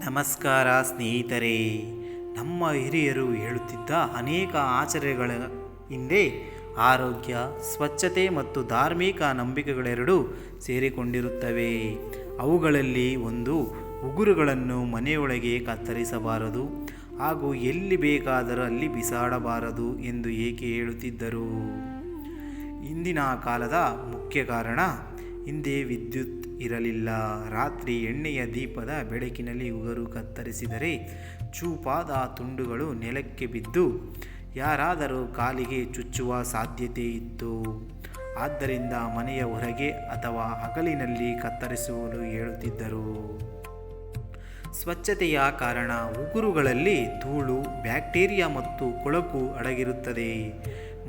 ನಮಸ್ಕಾರ ಸ್ನೇಹಿತರೆ. ನಮ್ಮ ಹಿರಿಯರು ಹೇಳುತ್ತಿದ್ದ ಅನೇಕ ಆಚರಣೆಗಳ ಹಿಂದೆ ಆರೋಗ್ಯ, ಸ್ವಚ್ಛತೆ ಮತ್ತು ಧಾರ್ಮಿಕ ನಂಬಿಕೆಗಳೆರಡೂ ಸೇರಿಕೊಂಡಿರುತ್ತವೆ. ಅವುಗಳಲ್ಲಿ ಒಂದು, ಉಗುರುಗಳನ್ನು ಮನೆಯೊಳಗೆ ಕತ್ತರಿಸಬಾರದು ಹಾಗೂ ಎಲ್ಲಿ ಬೇಕಾದರೂ ಅಲ್ಲಿ ಬಿಸಾಡಬಾರದು ಎಂದು ಏಕೆ ಹೇಳುತ್ತಿದ್ದರು? ಇಂದಿನ ಕಾಲದ ಮುಖ್ಯ ಕಾರಣ, ಹಿಂದೆ ವಿದ್ಯುತ್ ಇರಲಿಲ್ಲ. ರಾತ್ರಿ ಎಣ್ಣೆಯ ದೀಪದ ಬೆಳಕಿನಲ್ಲಿ ಉಗುರು ಕತ್ತರಿಸಿದರೆ ಚೂಪಾದ ತುಂಡುಗಳು ನೆಲಕ್ಕೆ ಬಿದ್ದು ಯಾರಾದರೂ ಕಾಲಿಗೆ ಚುಚ್ಚುವ ಸಾಧ್ಯತೆ ಇತ್ತು. ಆದ್ದರಿಂದ ಮನೆಯ ಹೊರಗೆ ಅಥವಾ ಹಗಲಿನಲ್ಲಿ ಕತ್ತರಿಸಲು ಹೇಳುತ್ತಿದ್ದರು. ಸ್ವಚ್ಛತೆಯ ಕಾರಣ, ಉಗುರುಗಳಲ್ಲಿ ಧೂಳು, ಬ್ಯಾಕ್ಟೀರಿಯಾ ಮತ್ತು ಕೊಳಕು ಅಡಗಿರುತ್ತದೆ.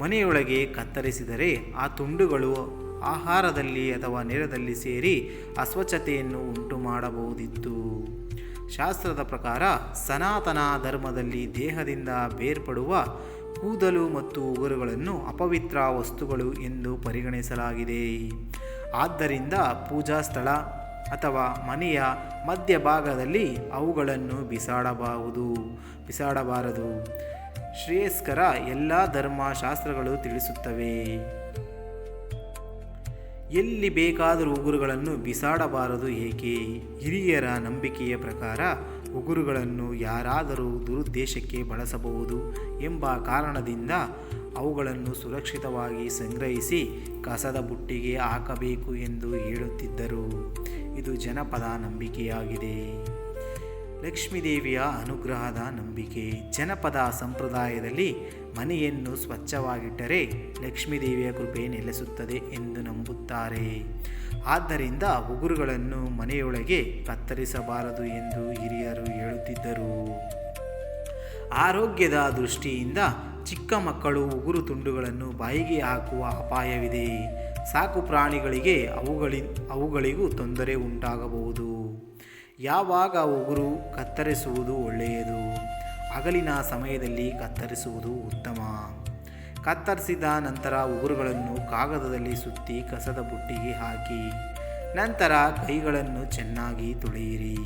ಮನೆಯೊಳಗೆ ಕತ್ತರಿಸಿದರೆ ಆ ತುಂಡುಗಳು ಆಹಾರದಲ್ಲಿ ಅಥವಾ ನೆಲದಲ್ಲಿ ಸೇರಿ ಅಸ್ವಚ್ಛತೆಯನ್ನು ಉಂಟು ಮಾಡಬಹುದಿತ್ತು. ಶಾಸ್ತ್ರದ ಪ್ರಕಾರ, ಸನಾತನ ಧರ್ಮದಲ್ಲಿ ದೇಹದಿಂದ ಬೇರ್ಪಡುವ ಕೂದಲು ಮತ್ತು ಉಗುರುಗಳನ್ನು ಅಪವಿತ್ರ ವಸ್ತುಗಳು ಎಂದು ಪರಿಗಣಿಸಲಾಗಿದೆ. ಆದ್ದರಿಂದ ಪೂಜಾ ಸ್ಥಳ ಅಥವಾ ಮನೆಯ ಮಧ್ಯಭಾಗದಲ್ಲಿ ಅವುಗಳನ್ನು ಬಿಸಾಡಬಾರದು. ಶ್ರೇಯಸ್ಕರ ಎಲ್ಲ ಧರ್ಮಶಾಸ್ತ್ರಗಳು ತಿಳಿಸುತ್ತವೆ. ಎಲ್ಲಿ ಬೇಕಾದರೂ ಉಗುರುಗಳನ್ನು ಬಿಸಾಡಬಾರದು ಏಕೆ? ಹಿರಿಯರ ನಂಬಿಕೆಯ ಪ್ರಕಾರ, ಉಗುರುಗಳನ್ನು ಯಾರಾದರೂ ದುರುದ್ದೇಶಕ್ಕೆ ಬಳಸಬಹುದು ಎಂಬ ಕಾರಣದಿಂದ ಅವುಗಳನ್ನು ಸುರಕ್ಷಿತವಾಗಿ ಸಂಗ್ರಹಿಸಿ ಕಸದ ಬುಟ್ಟಿಗೆ ಹಾಕಬೇಕು ಎಂದು ಹೇಳುತ್ತಿದ್ದರು. ಇದು ಜನಪದ ನಂಬಿಕೆಯಾಗಿದೆ. ಲಕ್ಷ್ಮೀದೇವಿಯ ಅನುಗ್ರಹದ ನಂಬಿಕೆ. ಜನಪದ ಸಂಪ್ರದಾಯದಲ್ಲಿ ಮನೆಯನ್ನು ಸ್ವಚ್ಛವಾಗಿಟ್ಟರೆ ಲಕ್ಷ್ಮೀದೇವಿಯ ಕೃಪೆ ನೆಲೆಸುತ್ತದೆ ಎಂದು ನಂಬುತ್ತಾರೆ. ಆದ್ದರಿಂದ ಉಗುರುಗಳನ್ನು ಮನೆಯೊಳಗೆ ಕತ್ತರಿಸಬಾರದು ಎಂದು ಹಿರಿಯರು ಹೇಳುತ್ತಿದ್ದರು. ಆರೋಗ್ಯದ ದೃಷ್ಟಿಯಿಂದ, ಚಿಕ್ಕ ಮಕ್ಕಳು ಉಗುರು ತುಂಡುಗಳನ್ನು ಬಾಯಿಗೆ ಹಾಕುವ ಅಪಾಯವಿದೆ. ಸಾಕು ಪ್ರಾಣಿಗಳಿಗೆ ಅವುಗಳಿಗೂ ತೊಂದರೆ ಉಂಟಾಗಬಹುದು. ಯಾವಾಗ ಉಗುರು ಕತ್ತರಿಸುವುದು ಒಳ್ಳೆಯದು? ಹಗಲಿನ ಸಮಯದಲ್ಲಿ ಕತ್ತರಿಸುವುದು ಉತ್ತಮ. ಕತ್ತರಿಸಿದ ನಂತರ ಉಗುರುಗಳನ್ನು ಕಾಗದದಲ್ಲಿ ಸುತ್ತಿ ಕಸದ ಬುಟ್ಟಿಗೆ ಹಾಕಿ. ನಂತರ ಕೈಗಳನ್ನು ಚೆನ್ನಾಗಿ ತೊಳೆಯಿರಿ.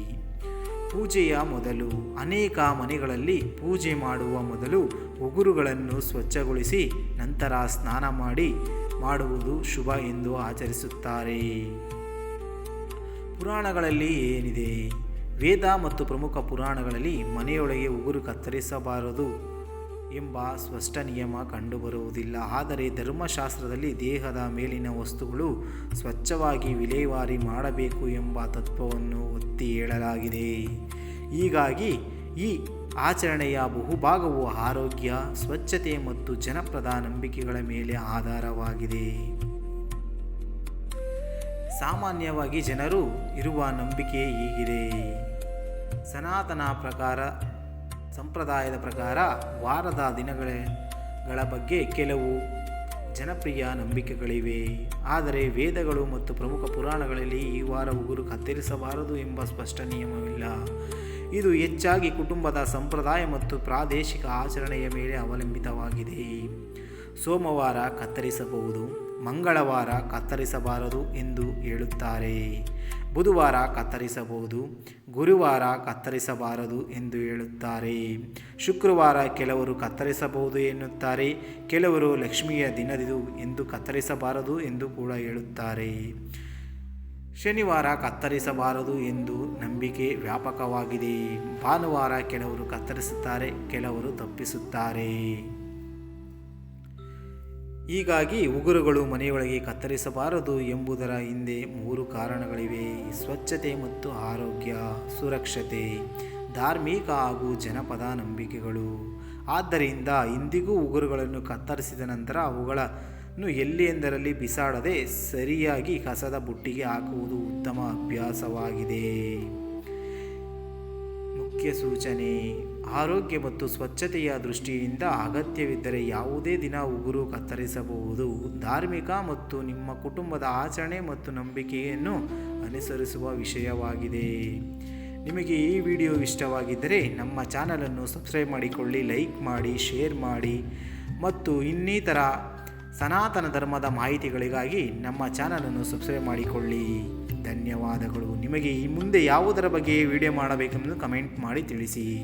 ಪೂಜೆಯ ಮೊದಲು, ಅನೇಕ ಮನೆಗಳಲ್ಲಿ ಪೂಜೆ ಮಾಡುವ ಮೊದಲು ಉಗುರುಗಳನ್ನು ಸ್ವಚ್ಛಗೊಳಿಸಿ ನಂತರ ಸ್ನಾನ ಮಾಡುವುದು ಶುಭ ಎಂದು ಆಚರಿಸುತ್ತಾರೆ. ಪುರಾಣಗಳಲ್ಲಿ ಏನಿದೆ? ವೇದ ಮತ್ತು ಪ್ರಮುಖ ಪುರಾಣಗಳಲ್ಲಿ ಮನೆಯೊಳಗೆ ಉಗುರು ಕತ್ತರಿಸಬಾರದು ಎಂಬ ಸ್ಪಷ್ಟ ನಿಯಮ ಕಂಡುಬರುವುದಿಲ್ಲ. ಆದರೆ ಧರ್ಮಶಾಸ್ತ್ರದಲ್ಲಿ ದೇಹದ ಮೇಲಿನ ವಸ್ತುಗಳು ಸ್ವಚ್ಛವಾಗಿ ವಿಲೇವಾರಿ ಮಾಡಬೇಕು ಎಂಬ ತತ್ವವನ್ನು ಒತ್ತಿ ಹೇಳಲಾಗಿದೆ. ಹೀಗಾಗಿ ಈ ಆಚರಣೆಯ ಬಹುಭಾಗವು ಆರೋಗ್ಯ, ಸ್ವಚ್ಛತೆ ಮತ್ತು ಜನಪದ ನಂಬಿಕೆಗಳ ಮೇಲೆ ಆಧಾರವಾಗಿದೆ. ಸಾಮಾನ್ಯವಾಗಿ ಜನರು ಇರುವ ನಂಬಿಕೆ ಹೀಗಿದೆ. ಸನಾತನ ಸಂಪ್ರದಾಯದ ಪ್ರಕಾರ, ವಾರದ ದಿನಗಳ ಬಗ್ಗೆ ಕೆಲವು ಜನಪ್ರಿಯ ನಂಬಿಕೆಗಳಿವೆ. ಆದರೆ ವೇದಗಳು ಮತ್ತು ಪ್ರಮುಖ ಪುರಾಣಗಳಲ್ಲಿ ಈ ವಾರ ಉಗುರು ಕತ್ತರಿಸಬಾರದು ಎಂಬ ಸ್ಪಷ್ಟ ನಿಯಮವಿಲ್ಲ. ಇದು ಹೆಚ್ಚಾಗಿ ಕುಟುಂಬದ ಸಂಪ್ರದಾಯ ಮತ್ತು ಪ್ರಾದೇಶಿಕ ಆಚರಣೆಯ ಮೇಲೆ ಅವಲಂಬಿತವಾಗಿದೆ. ಸೋಮವಾರ ಕತ್ತರಿಸಬಹುದು, ಮಂಗಳವಾರ ಕತ್ತರಿಸಬಾರದು ಎಂದು ಹೇಳುತ್ತಾರೆ. ಬುಧವಾರ ಕತ್ತರಿಸಬಹುದು, ಗುರುವಾರ ಕತ್ತರಿಸಬಾರದು ಎಂದು ಹೇಳುತ್ತಾರೆ. ಶುಕ್ರವಾರ ಕೆಲವರು ಕತ್ತರಿಸಬಹುದು ಎನ್ನುತ್ತಾರೆ. ಕೆಲವರು ಲಕ್ಷ್ಮಿಯ ದಿನದಿದು ಎಂದು ಕತ್ತರಿಸಬಾರದು ಎಂದು ಕೂಡ ಹೇಳುತ್ತಾರೆ. ಶನಿವಾರ ಕತ್ತರಿಸಬಾರದು ಎಂದು ನಂಬಿಕೆ ವ್ಯಾಪಕವಾಗಿದೆ. ಭಾನುವಾರ ಕೆಲವರು ಕತ್ತರಿಸುತ್ತಾರೆ, ಕೆಲವರು ತಪ್ಪಿಸುತ್ತಾರೆ. ಹೀಗಾಗಿ ಉಗುರುಗಳು ಮನೆಯೊಳಗೆ ಕತ್ತರಿಸಬಾರದು ಎಂಬುದರ ಹಿಂದೆ 3 ಕಾರಣಗಳಿವೆ: ಸ್ವಚ್ಛತೆ ಮತ್ತು ಆರೋಗ್ಯ, ಸುರಕ್ಷತೆ, ಧಾರ್ಮಿಕ ಹಾಗೂ ಜನಪದ ನಂಬಿಕೆಗಳು. ಆದ್ದರಿಂದ ಇಂದಿಗೂ ಉಗುರುಗಳನ್ನು ಕತ್ತರಿಸಿದ ನಂತರ ಅವುಗಳನ್ನು ಎಲ್ಲಿ ಎಂದರಲ್ಲಿ ಬಿಸಾಡದೆ ಸರಿಯಾಗಿ ಕಸದ ಬುಟ್ಟಿಗೆ ಹಾಕುವುದು ಉತ್ತಮ ಅಭ್ಯಾಸವಾಗಿದೆ. ಮುಖ್ಯ ಸೂಚನೆ: ಆರೋಗ್ಯ ಮತ್ತು ಸ್ವಚ್ಛತೆಯ ದೃಷ್ಟಿಯಿಂದ ಅಗತ್ಯವಿದ್ದರೆ ಯಾವುದೇ ದಿನ ಉಗುರು ಕತ್ತರಿಸಬಹುದು. ಧಾರ್ಮಿಕ ಮತ್ತು ನಿಮ್ಮ ಕುಟುಂಬದ ಆಚರಣೆ ಮತ್ತು ನಂಬಿಕೆಯನ್ನು ಅನುಸರಿಸುವ ವಿಷಯವಾಗಿದೆ. ನಿಮಗೆ ಈ ವಿಡಿಯೋ ಇಷ್ಟವಾಗಿದ್ದರೆ ನಮ್ಮ ಚಾನಲನ್ನು ಸಬ್ಸ್ಕ್ರೈಬ್ ಮಾಡಿಕೊಳ್ಳಿ, ಲೈಕ್ ಮಾಡಿ, ಶೇರ್ ಮಾಡಿ ಮತ್ತು ಇನ್ನಿತರ ಸನಾತನ ಧರ್ಮದ ಮಾಹಿತಿಗಳಿಗಾಗಿ ನಮ್ಮ ಚಾನಲನ್ನು ಸಬ್ಸ್ಕ್ರೈಬ್ ಮಾಡಿಕೊಳ್ಳಿ. ಧನ್ಯವಾದಗಳು. ನಿಮಗೆ ಈ ಮುಂದೆ ಯಾವುದರ ಬಗ್ಗೆ ವಿಡಿಯೋ ಮಾಡಬೇಕೆಂದು ಕಮೆಂಟ್ ಮಾಡಿ ತಿಳಿಸಿ.